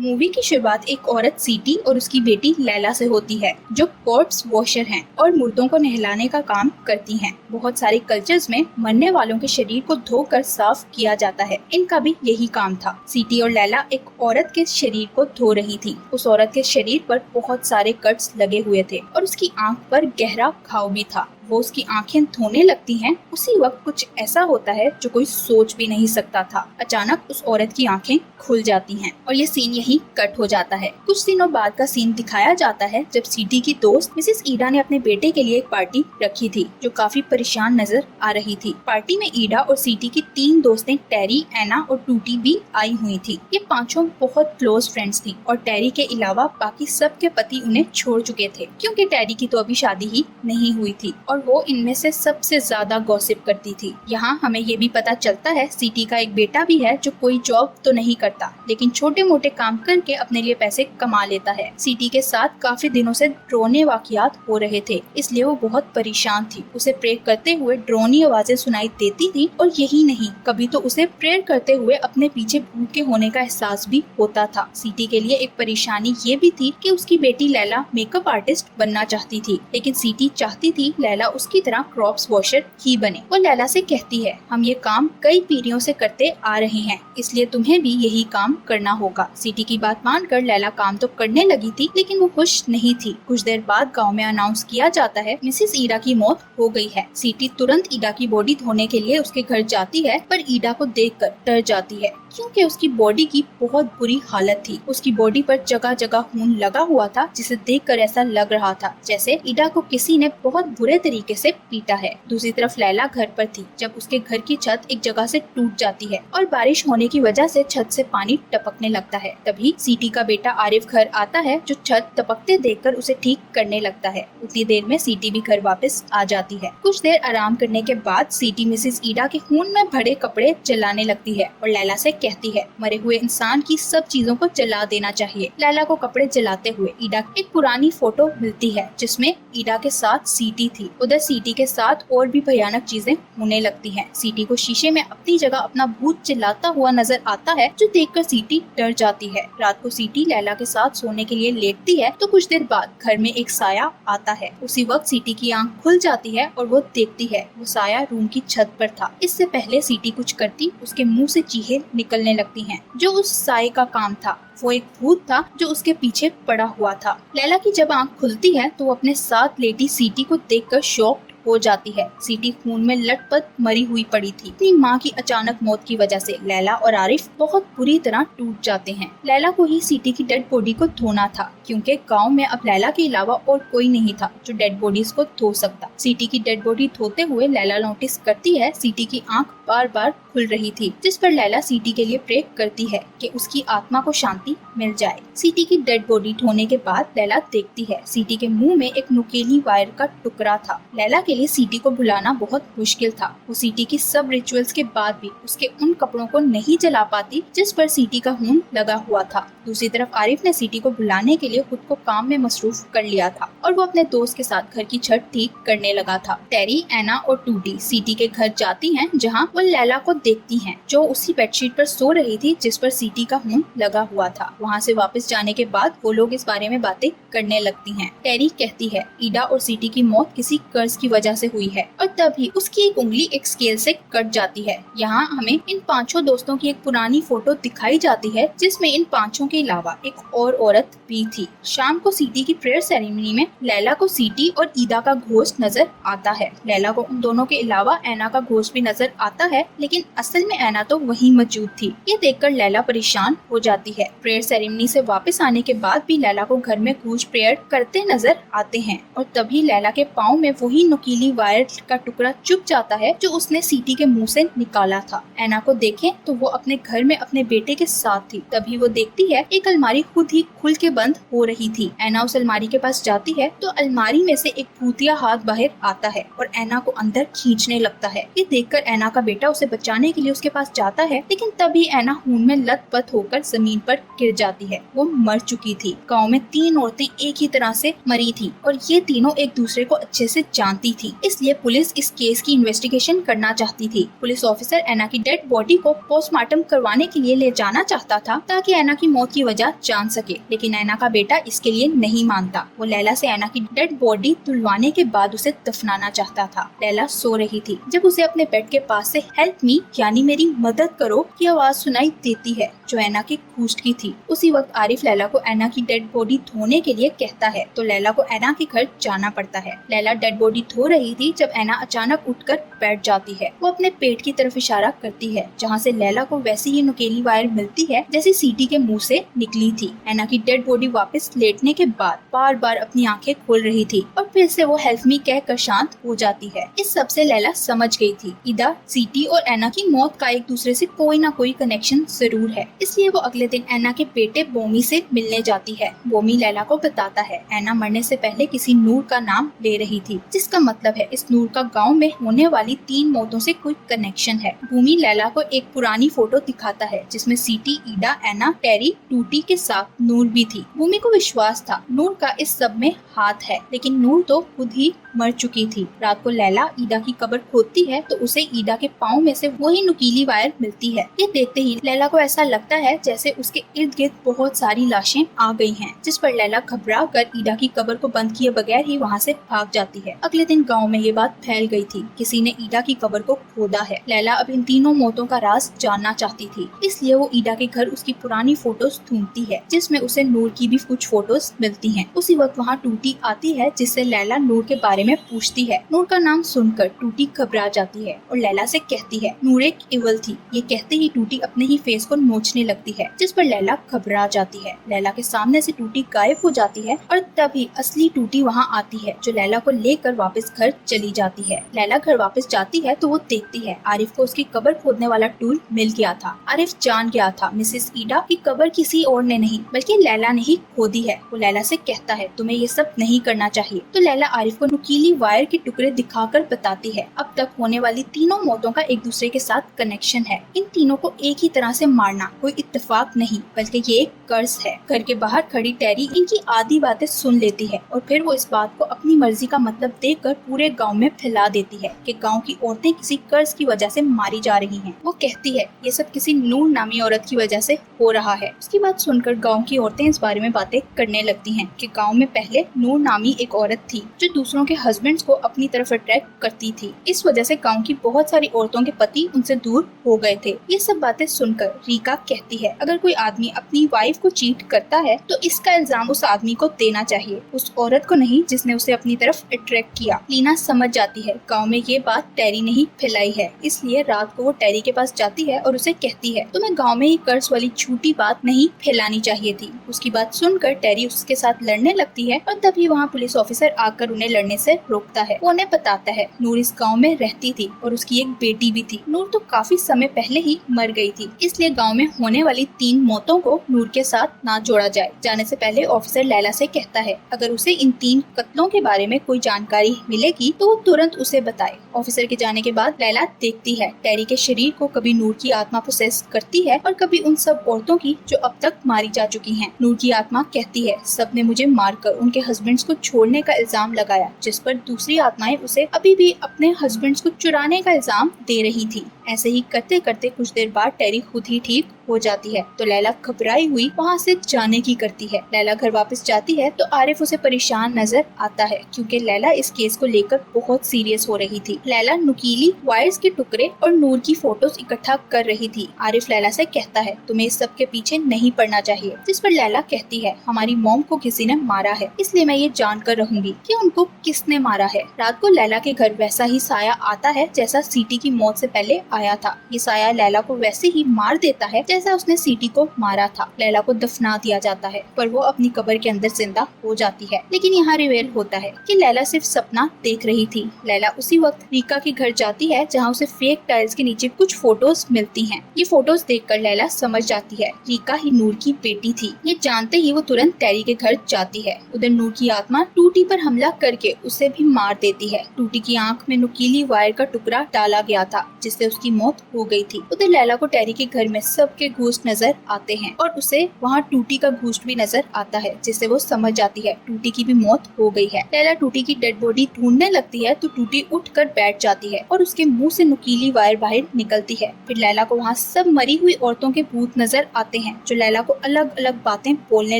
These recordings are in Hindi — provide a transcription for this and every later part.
मूवी की शुरुआत एक औरत सीटी और उसकी बेटी लैला से होती है, जो कॉर्प्स वॉशर हैं और मुर्दों को नहलाने का काम करती हैं। बहुत सारे कल्चर्स में मरने वालों के शरीर को धोकर साफ किया जाता है। इनका भी यही काम था। सीटी और लैला एक औरत के शरीर को धो रही थी। उस औरत के शरीर पर बहुत सारे कट्स लगे हुए थे और उसकी आंख पर गहरा घाव भी था। वो उसकी आंखें धोने लगती हैं। उसी वक्त कुछ ऐसा होता है जो कोई सोच भी नहीं सकता था। अचानक उस औरत की आंखें खुल जाती हैं और ये सीन यही कट हो जाता है। कुछ दिनों बाद का सीन दिखाया जाता है जब सीटी की दोस्त मिसेस ईडा ने अपने बेटे के लिए एक पार्टी रखी थी, जो काफी परेशान नजर आ रही थी। पार्टी में ईडा और सीटी की 3 दोस्तें टेरी, एना और टूटी भी आई हुई थी। ये पांचों बहुत क्लोज फ्रेंड्स थी और टेरी के अलावा बाकी सब के पति उन्हें छोड़ चुके थे, क्योंकि टेरी की तो अभी शादी ही नहीं हुई थी और वो इनमें से सबसे ज्यादा गॉसिप करती थी। यहाँ हमें ये भी पता चलता है सीटी का एक बेटा भी है जो कोई जॉब तो नहीं करता, लेकिन छोटे मोटे काम करके अपने लिए पैसे कमा लेता है। सीटी के साथ काफी दिनों से ड्रोने वाकयात हो रहे थे, इसलिए वो बहुत परेशान थी। उसे प्रेयर करते हुए ड्रोनी आवाजें सुनाई देती थी और यही नहीं, कभी तो उसे प्रेयर करते हुए अपने पीछे भूखे होने का एहसास भी होता था। सीटी के लिए एक परेशानी ये भी थी कि उसकी बेटी लैला मेकअप आर्टिस्ट बनना चाहती थी, लेकिन सीटी चाहती थी लैला उसकी तरह क्रॉप्स वॉशर ही बने। वो लैला से कहती है, हम ये काम कई पीढ़ियों से करते आ रहे हैं, इसलिए तुम्हें भी यही काम करना होगा। सीटी की बात मानकर लैला काम तो करने लगी थी, लेकिन वो खुश नहीं थी। कुछ देर बाद गांव में अनाउंस किया जाता है मिसेस ईडा की मौत हो गई है। सीटी तुरंत ईडा की बॉडी धोने के लिए उसके घर जाती है, पर ईडा को देखकर डर जाती है, क्योंकि उसकी बॉडी की बहुत बुरी हालत थी। उसकी बॉडी पर जगह जगह खून लगा हुआ था, जिसे देखकर ऐसा लग रहा था जैसे ईडा को किसी ने बहुत बुरे तरीके से पीटा है। दूसरी तरफ लैला घर पर थी जब उसके घर की छत एक जगह से टूट जाती है और बारिश होने की वजह से छत से पानी टपकने लगता है। तभी सीटी का बेटा आरिफ घर आता है, जो छत टपकते देखकर उसे ठीक करने लगता है। उतनी देर में सीटी भी घर वापस आ जाती है। कुछ देर आराम करने के बाद सीटी मिसेस ईडा के खून में भरे कपड़े जलाने लगती है और लैला से कहती है, मरे हुए इंसान की सब चीजों को जला देना चाहिए। लैला को कपड़े जलाते हुए ईडा एक पुरानी फोटो मिलती है, जिसमें ईडा के साथ सीटी थी। उधर सीटी के साथ और भी भयानक चीजें होने लगती हैं। सीटी को शीशे में अपनी जगह अपना भूत चिल्लाता हुआ नजर आता है, जो देखकर सीटी डर जाती है। रात को सीटी लैला के साथ सोने के लिए लेटती है, तो कुछ देर बाद घर में एक साया आता है। उसी वक्त सीटी की आंख खुल जाती है और वो देखती है वो साया रूम की छत पर था। इससे पहले सीटी कुछ करती, उसके मुंह से चीखें निकलने लगती हैं। जो उस साये का काम था वो एक भूत था जो उसके पीछे पड़ा हुआ था। लैला की जब आंख खुलती है तो वो अपने साथ लेटी सीटी को देखकर शॉक्ड हो जाती है। सीटी खून में लटपट मरी हुई पड़ी थी। अपनी माँ की अचानक मौत की वजह से लैला और आरिफ बहुत बुरी तरह टूट जाते हैं। लैला को ही सीटी की डेड बॉडी को धोना था, क्योंकि गांव में अब लैला के अलावा और कोई नहीं था जो डेड बॉडीज को धो सकता। सीटी की डेड बॉडी धोते हुए लैला नोटिस करती है सीटी की आंख बार बार खुल रही थी, जिस पर लैला सीटी के लिए प्रे करती है कि उसकी आत्मा को शांति मिल जाए। सीटी की डेड बॉडी धोने के बाद लैला देखती है सीटी के मुंह में एक नुकीली वायर का टुकड़ा था। लैला के लिए सीटी को भुलाना बहुत मुश्किल था। वो सीटी की सब रिचुअल्स के बाद भी उसके उन कपड़ों को नहीं जला पाती जिस पर सीटी का खून लगा हुआ था। दूसरी तरफ आरिफ ने सीटी को भुलाने के लिए खुद को काम में मसरूफ कर लिया था और वो अपने दोस्त के साथ घर की छत ठीक करने लगा था। टेरी, एना और टूटी सीटी के घर जाती हैं, जहां वो लैला को देखती हैं, जो उसी बेडशीट पर सो रही थी जिस पर सीटी का खून लगा हुआ था। वहां से वापस जाने के बाद वो लोग इस बारे में बातें करने लगती हैं। टेरी कहती है ईडा और सीटी की मौत किसी कर्ज की वजह से हुई है और तभी उसकी एक उंगली एक स्केल से कट जाती है। यहाँ हमें इन पांचों दोस्तों की एक पुरानी फोटो दिखाई जाती है, जिसमें इन पांचों के अलावा एक और औरत भी थी। शाम को सीटी की प्रेयर सेरेमनी में लैला को सीटी और ईदा का घोस्ट नजर आता है। लैला को उन दोनों के अलावा एना का घोस्ट भी नजर आता है, लेकिन असल में एना तो वहीं मौजूद थी। ये देखकर लैला परेशान हो जाती है। प्रेयर सेरेमनी से वापस आने के बाद भी लैला को घर में कुछ प्रेयर करते नजर आते हैं और तभी लैला के पाँव में वही नुकीली वायर का टुकड़ा चुभ जाता है जो उसने सीटी के मुंह से निकाला था। एना को देखें तो वो अपने घर में अपने बेटे के साथ थी। तभी वो देखती है एक अलमारी खुद ही खुल के बंद हो रही थी। एना उस अलमारी के पास जाती है तो अलमारी में से एक भूतिया हाथ बाहर आता है और ऐना को अंदर खींचने लगता है। ये देखकर ऐना का बेटा उसे बचाने के लिए उसके पास जाता है, लेकिन तभी ऐना खून में लथपथ होकर जमीन पर गिर जाती है। वो मर चुकी थी। गाँव में 3 औरतें एक ही तरह से मरी थी और ये तीनों एक दूसरे को अच्छे से जानती थी, इसलिए पुलिस इस केस की इन्वेस्टिगेशन करना चाहती थी। पुलिस ऑफिसर ऐना की डेड बॉडी को पोस्टमार्टम करवाने के लिए ले जाना चाहता था ताकि ऐना की मौत की वजह जान सके, लेकिन ऐना का बेटा इसके लिए नहीं मानता। वो लैला से ऐना की डेड बॉडी तुड़वाने के बाद उसे दफनाना चाहता था। लैला सो रही थी जब उसे अपने बेड के पास से हेल्प मी यानी मेरी मदद करो की आवाज सुनाई देती है जो ऐना के घूस्ट की थी। उसी वक्त आरिफ लैला को ऐना की डेड बॉडी धोने के लिए कहता है तो लैला को ऐना के घर जाना पड़ता है। लैला डेड बॉडी धो रही थी जब ऐना अचानक उठकर बैठ जाती है। वो अपने पेट की तरफ इशारा करती है जहाँ से लैला को वैसी ही नुकीली वायर मिलती है जैसी सीटी के मुंह से निकली थी। ऐना की डेड बॉडी वापस लेटने के बाद बार बार अपनी आंखें खोल रही थी और फिर से वो हेल्प मी कहकर शांत हो जाती है। इस सब से लैला समझ गई थी ईदा, सीटी और ऐना की मौत का एक दूसरे से कोई ना कोई कनेक्शन जरूर है, इसलिए वो अगले दिन ऐना के बेटे बोमी से मिलने जाती है। बोमी लैला को बताता है ऐना मरने से पहले किसी नूर का नाम ले रही थी, जिसका मतलब है इस नूर का गांव में होने वाली 3 मौतों से कोई कनेक्शन है। भूमि लैला को एक पुरानी फोटो दिखाता है जिसमें सीटी, ईदा, ऐना, टेरी, टूटी के साथ नूर भी थी। भूमि को विश्वास था नूर का इस सब में हाथ है, लेकिन नूर तो खुद ही मर चुकी थी। रात को लैला ईदा की कब्र खोदती है तो उसे ईदा के पाँव में से वही नुकीली वायर मिलती है। ये देखते ही लैला को ऐसा लगता है जैसे उसके इर्द गिर्द बहुत सारी लाशें आ गई हैं, जिस पर लैला घबरा कर ईदा की कब्र को बंद किए बगैर ही वहाँ से भाग जाती है। अगले दिन गांव में ये बात फैल गई थी, किसी ने ईदा की कब्र को खोदा है। लैला अब इन तीनों मौतों का राज जानना चाहती थी, इसलिए वो ईदा के घर उसकी पुरानी फोटोज ढूंढती है जिसमें उसे नूर की भी कुछ फोटोज मिलती हैं। उसी वक्त वहाँ टूटी आती है जिससे लैला नूर के बारे में पूछती है। नूर का नाम सुनकर टूटी घबरा जाती है और लैला से कहती है नूर एक इवल थी। ये कहते ही टूटी अपने ही फेस को नोचने लगती है, जिस पर लैला घबरा जाती है। लैला के सामने से टूटी गायब हो जाती है और तभी असली टूटी वहाँ आती है जो लैला को लेकर वापस घर चली जाती है। लैला घर वापस जाती है तो वो देखती है आरिफ को उसकी कब्र खोदने वाला टूल मिल गया था। आरिफ जान गया था मिसेस ईडा की कब्र किसी और ने नहीं बल्कि लैला ने ही खोदी है। वो लैला से कहता है तुम्हें ये सब नहीं करना चाहिए। तो लैला आरिफ को नुकीली वायर के टुकड़े दिखाकर बताती है अब तक होने वाली तीनों मौतों का एक दूसरे के साथ कनेक्शन है। इन तीनों को एक ही तरह से मारना कोई इत्तेफाक नहीं बल्कि ये एक कर्ज है। घर के बाहर खड़ी टेरी इनकी आधी बातें सुन लेती है और फिर वो इस बात को अपनी मर्जी का मतलब देकर पूरे गांव में फैला देती है कि गांव की औरतें किसी कर्ज की वजह से मारी जा रही हैं। वो कहती है ये सब किसी नूर नामी औरत की वजह से हो रहा है। उसकी बात सुनकर गांव की औरतें इस बारे में बातें करने लगती हैं कि गांव में पहले नूर नामी एक औरत थी जो दूसरों के हस्बैंड्स को अपनी तरफ अट्रैक्ट करती थी। इस वजह से गांव की बहुत सारी औरतों के पति उनसे दूर हो गए थे। ये सब बातें सुनकर रीका कहती है अगर कोई आदमी अपनी वाइफ को चीट करता है तो इसका इल्जाम उस आदमी को देना चाहिए, उस औरत को नहीं जिसने उसे अपनी तरफ अट्रैक्ट किया। लीना समझ जाती है गांव में ये बात टेरी ने ही फैलाई है, इसलिए रात को वो टेरी के पास जाती है और उसे कहती है तुम्हें गांव में ही कर्ज वाली झूठी बात नहीं फैलानी चाहिए थी। उसकी बात सुनकर टेरी उसके साथ लड़ने लगती है और तभी वहाँ पुलिस ऑफिसर आकर उन्हें लड़ने से रोकता है। वो उन्हें बताता है नूर इस गाँव में रहती थी और उसकी एक बेटी भी थी। नूर तो काफी समय पहले ही मर गई थी, इसलिए गांव में होने वाली 3 मौतों को नूर के साथ ना जोड़ा जाए। जाने से पहले ऑफिसर लैला से कहता है अगर उसे इन 3 कत्लों के बारे में कोई जानकारी मिलेगी तो वो तुरंत उसे बताए। ऑफिसर के जाने के बाद लैला देखती है टेरी के शरीर को कभी नूर की आत्मा प्रोसेस करती है और कभी उन सब औरतों की जो अब तक मारी जा चुकी हैं। नूर की आत्मा कहती है सबने मुझे मारकर उनके हस्बैंड्स को छोड़ने का इल्जाम लगाया, जिस पर दूसरी आत्माएं उसे अभी भी अपने हस्बैंड्स को चुराने का इल्जाम दे रही थी। ऐसे ही करते करते कुछ देर बाद टेरी खुद ही ठीक हो जाती है तो लैला घबराई हुई वहाँ से जाने की करती है। लैला घर वापस जाती है तो आरिफ उसे परेशान नजर आता है क्योंकि लैला इस केस को लेकर बहुत सीरियस हो रही थी। लैला नुकीली वायर्स के टुकड़े और नूर की फोटोज इकट्ठा कर रही थी। आरिफ लैला से कहता है तुम्हें इस सब के पीछे नहीं पड़ना चाहिए, जिस पर लैला कहती है हमारी मॉम को किसी ने मारा है, इसलिए मैं ये जान कर रहूंगी कि उनको किसने मारा है। रात को लैला के घर वैसा ही साया आता है जैसा सीटी की मौत से पहले आया था। ये साया लैला को वैसे ही मार देता है जैसा उसने सीटी को मारा था। लैला को दफना दिया जाता है पर वो अपनी कब्र के अंदर जिंदा हो जाती है। लेकिन यहाँ रिवील होता है कि लैला सिर्फ सपना देख रही थी। लैला उसी वक्त रीका के घर जाती है जहाँ उसे फेक टाइल्स के नीचे कुछ फोटोज मिलती हैं। ये फोटोज देखकर लैला समझ जाती है रीका ही नूर की बेटी थी। ये जानते ही वो तुरंत टेरी के घर जाती है। उधर नूर की आत्मा टूटी पर हमला करके उसे भी मार देती है। टूटी की आंख में नुकीली वायर का टुकड़ा डाला गया था जिससे उसकी मौत हो गई थी। उधर लैला को टेरी के घर में सबके घोस्ट नजर आते हैं और उसे वहाँ टूटी का घोस्ट भी नजर आता है जिससे वो समझ जाती है टूटी की भी मौत हो गई है। लैला टूटी की डेड बॉडी ढूंढने लगती है तो टूटी उठकर बैठ जाती है और उसके मुंह से नुकीली वायर बाहर निकलती है। फिर लैला को वहाँ सब मरी हुई औरतों के भूत नजर आते हैं जो लैला को अलग अलग बातें बोलने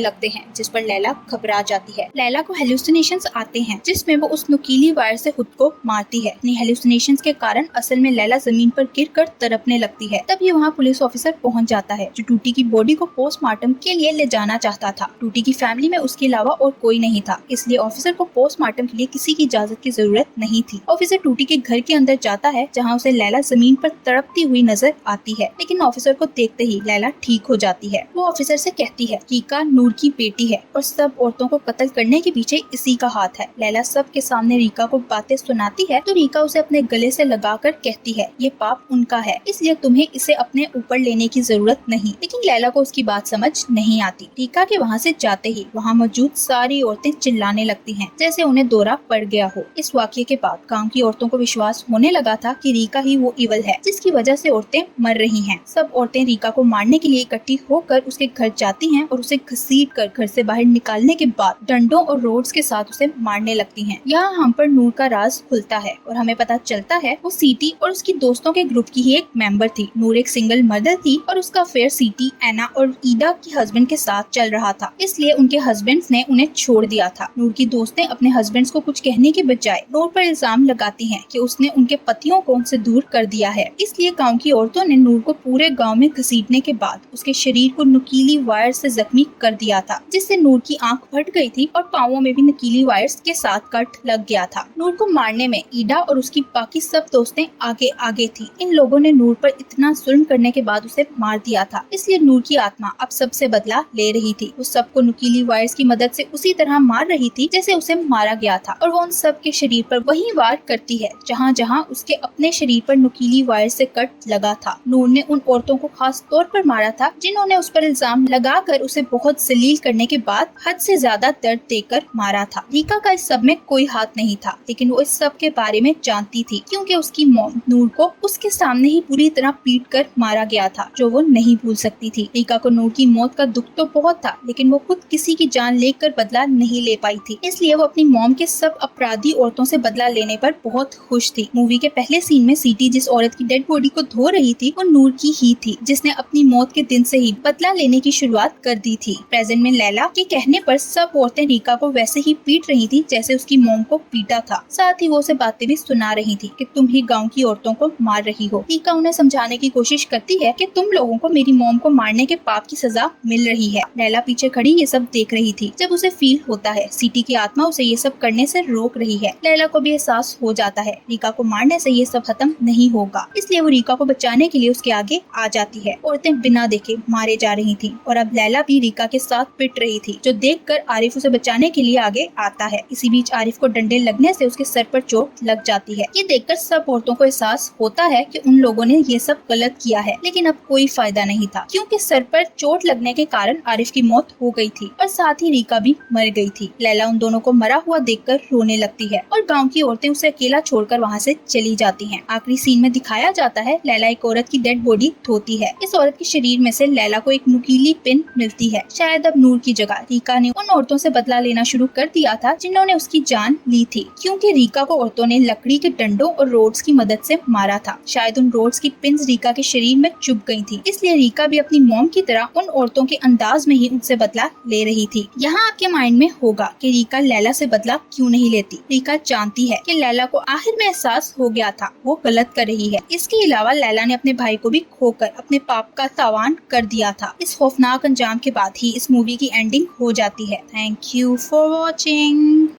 लगते हैं जिस पर लैला घबरा जाती है। लैला को हेलुसिनेशंस आते हैं जिसमें वो उस नुकीली वायर से खुद को मारती है। अपनी हेलुसिनेशंस के कारण असल में लैला जमीन पर गिरकर तड़पने लगती है। तभी वहाँ पुलिस ऑफिसर पहुँच जाता है जो टूटी की बॉडी को पोस्टमार्टम के लिए ले जाना चाहता था। टूटी की फैमिली में उसके अलावा और कोई नहीं था, इसलिए ऑफिसर को पोस्टमार्टम के लिए किसी की इजाजत की जरूरत नहीं थी। ऑफिसर टूटी के घर के अंदर जाता है जहाँ उसे लैला जमीन पर तड़पती हुई नजर आती है। लेकिन ऑफिसर को देखते ही लैला ठीक हो जाती है। वो ऑफिसर से कहती है रीका नूर की बेटी है और सब औरतों को कत्ल करने के पीछे इसी का हाथ है। लैला सबके सामने रीका को बातें सुनाती है तो रीका उसे अपने गले से लगाकर कहती है ये पाप उनका है, इसलिए तुम्हें इसे अपने ऊपर लेने की जरूरत नहीं। लेकिन लैला को उसकी बात समझ नहीं आती। रीका के वहाँ से जाते ही वहाँ मौजूद सारी औरतें चिल्लाने लगती हैं जैसे उन्हें दौरा पड़ गया हो। इस वाकये के बाद गांव की औरतों को विश्वास होने लगा था कि रीका ही वो इवल है जिसकी वजह से औरतें मर रही हैं। सब औरतें रीका को मारने के लिए इकट्ठी होकर उसके घर जाती हैं और उसे घसीट कर घर से बाहर निकालने के बाद डंडों और रोड्स के साथ उसे मारने लगती हैं। यहाँ हम पर नूर का राज खुलता है और हमें पता चलता है वो सीटी और उसकी दोस्तों के ग्रुप की ही एक मेंबर थी। नूर एक सिंगल मदर थी और उसका अफेयर सीटी, एना और ईदा के हस्बैंड के साथ चल रहा था, इसलिए उनके हस्बैंड्स ने उन्हें छोड़ दिया था। नूर की दोस्तें अपने हस्बैंड्स को कुछ कहने के बजाय नूर पर इल्जाम लगाती हैं कि उसने उनके पतियों को उनसे दूर कर दिया है। इसलिए गांव की औरतों ने नूर को पूरे गांव में घसीटने के बाद उसके शरीर को नुकीली वायर से जख्मी कर दिया था जिससे नूर की आंख फट गई थी और पाँवों में भी नुकीली वायर्स के साथ कट लग गया था। नूर को मारने में ईडा और उसकी बाकी सब दोस्तें आगे आगे थी। इन लोगों ने नूर पर इतना जुल्म करने के बाद उसे मार दिया था, इसलिए नूर की आत्मा अब सबसे बदला ले रही थी। वो सबको नुकीली वायर्स की मदद से उसी तरह मार रही थी जैसे उसे मारा गया था और वो उन सब के शरीर पर वही वार करती है जहाँ जहाँ उसके अपने शरीर पर नुकीली वायर से कट लगा था। नूर ने उन औरतों को खास तौर पर मारा था जिन्होंने उस पर इल्जाम लगाकर उसे बहुत जलील करने के बाद हद से ज्यादा दर्द देकर मारा था। रीका का इस सब में कोई हाथ नहीं था, लेकिन वो इस सब के बारे में जानती थी क्योंकि उसकी मॉम नूर को उसके सामने ही पूरी तरह पीट कर मारा गया था जो वो नहीं भूल सकती थी। रीका को नूर की मौत का दुख तो बहुत था, लेकिन वो खुद किसी की जान लेकर बदला नहीं ले पाई थी, इसलिए वो अपनी मॉम के सब अपराधी औरतों से बदला लेने पर बहुत खुश थी। मूवी के पहले सीन में सीटी जिस औरत की डेड बॉडी को धो रही थी वो नूर की ही थी जिसने अपनी मौत के दिन से ही बदला लेने की शुरुआत कर दी थी। प्रेजेंट में लैला के कहने पर सब औरतें रीका को वैसे ही पीट रही थी जैसे उसकी मॉम को पीटा था। साथ ही वो उसे बातें भी सुना रही थी कि तुम ही गाँव की औरतों को मार रही हो। रीका उन्हें समझाने की कोशिश करती है कि तुम लोगों को मेरी मॉम को मारने के पाप की सजा मिल रही है। लैला पीछे खड़ी ये सब देख रही थी। जब उसे फील होता है सीटी की आत्मा उसे ये सब करने से रोक रही है। लैला को भी एहसास हो जाता है रीका को मारने से ये सब खत्म नहीं होगा, इसलिए वो रीका को बचाने के लिए उसके आगे आ जाती है। औरतें बिना देखे मारे जा रही थी और अब लैला भी रीका के साथ पिट रही थी, जो देखकर आरिफ उसे बचाने के लिए आगे आता है। इसी बीच आरिफ को डंडे लगने से उसके सर पर चोट लग जाती है। ये देखकर सब औरतों को एहसास होता है कि उन लोगों ने ये सब गलत किया है, लेकिन अब कोई फायदा नहीं था क्योंकि सर पर चोट लगने के कारण आरिफ की मौत हो गई थी और साथ ही रीका भी मर गई थी। लैला उन दोनों को मरा हुआ देखकर रोने लगती है और गांव की औरतें उसे अकेला छोड़कर वहां से चली जाती हैं। आखिरी सीन में दिखाया जाता है लैला एक औरत की डेड बॉडी धोती है। इस औरत के शरीर में से लैला को एक नुकीली पिन मिलती है। शायद अब नूर की जगह रीका ने उन औरतों से बदला लेना शुरू कर दिया था जिन्होंने उसकी जान ली थी, क्योंकि रीका को औरतों ने लकड़ी के डंडों और रोड्स की मदद से मारा था। शायद उन रोड्स की पिन्स रीका के शरीर में चुभ गई थी, इसलिए रीका भी अपनी मॉम की तरह उन औरतों के अंदाज में ही उनसे बदला ले रही थी। यहाँ आपके माइंड में होगा कि रीका लैला से बदला क्यों नहीं लेती। रीका जानती है कि लैला को आखिर में एहसास हो गया था वो गलत कर रही है। इसके अलावा लैला ने अपने भाई को भी खोकर अपने पाप का तावान कर दिया था। इस खौफनाक अंजाम के बाद ही इस मूवी की एंडिंग हो जाती है। Thank you for watching.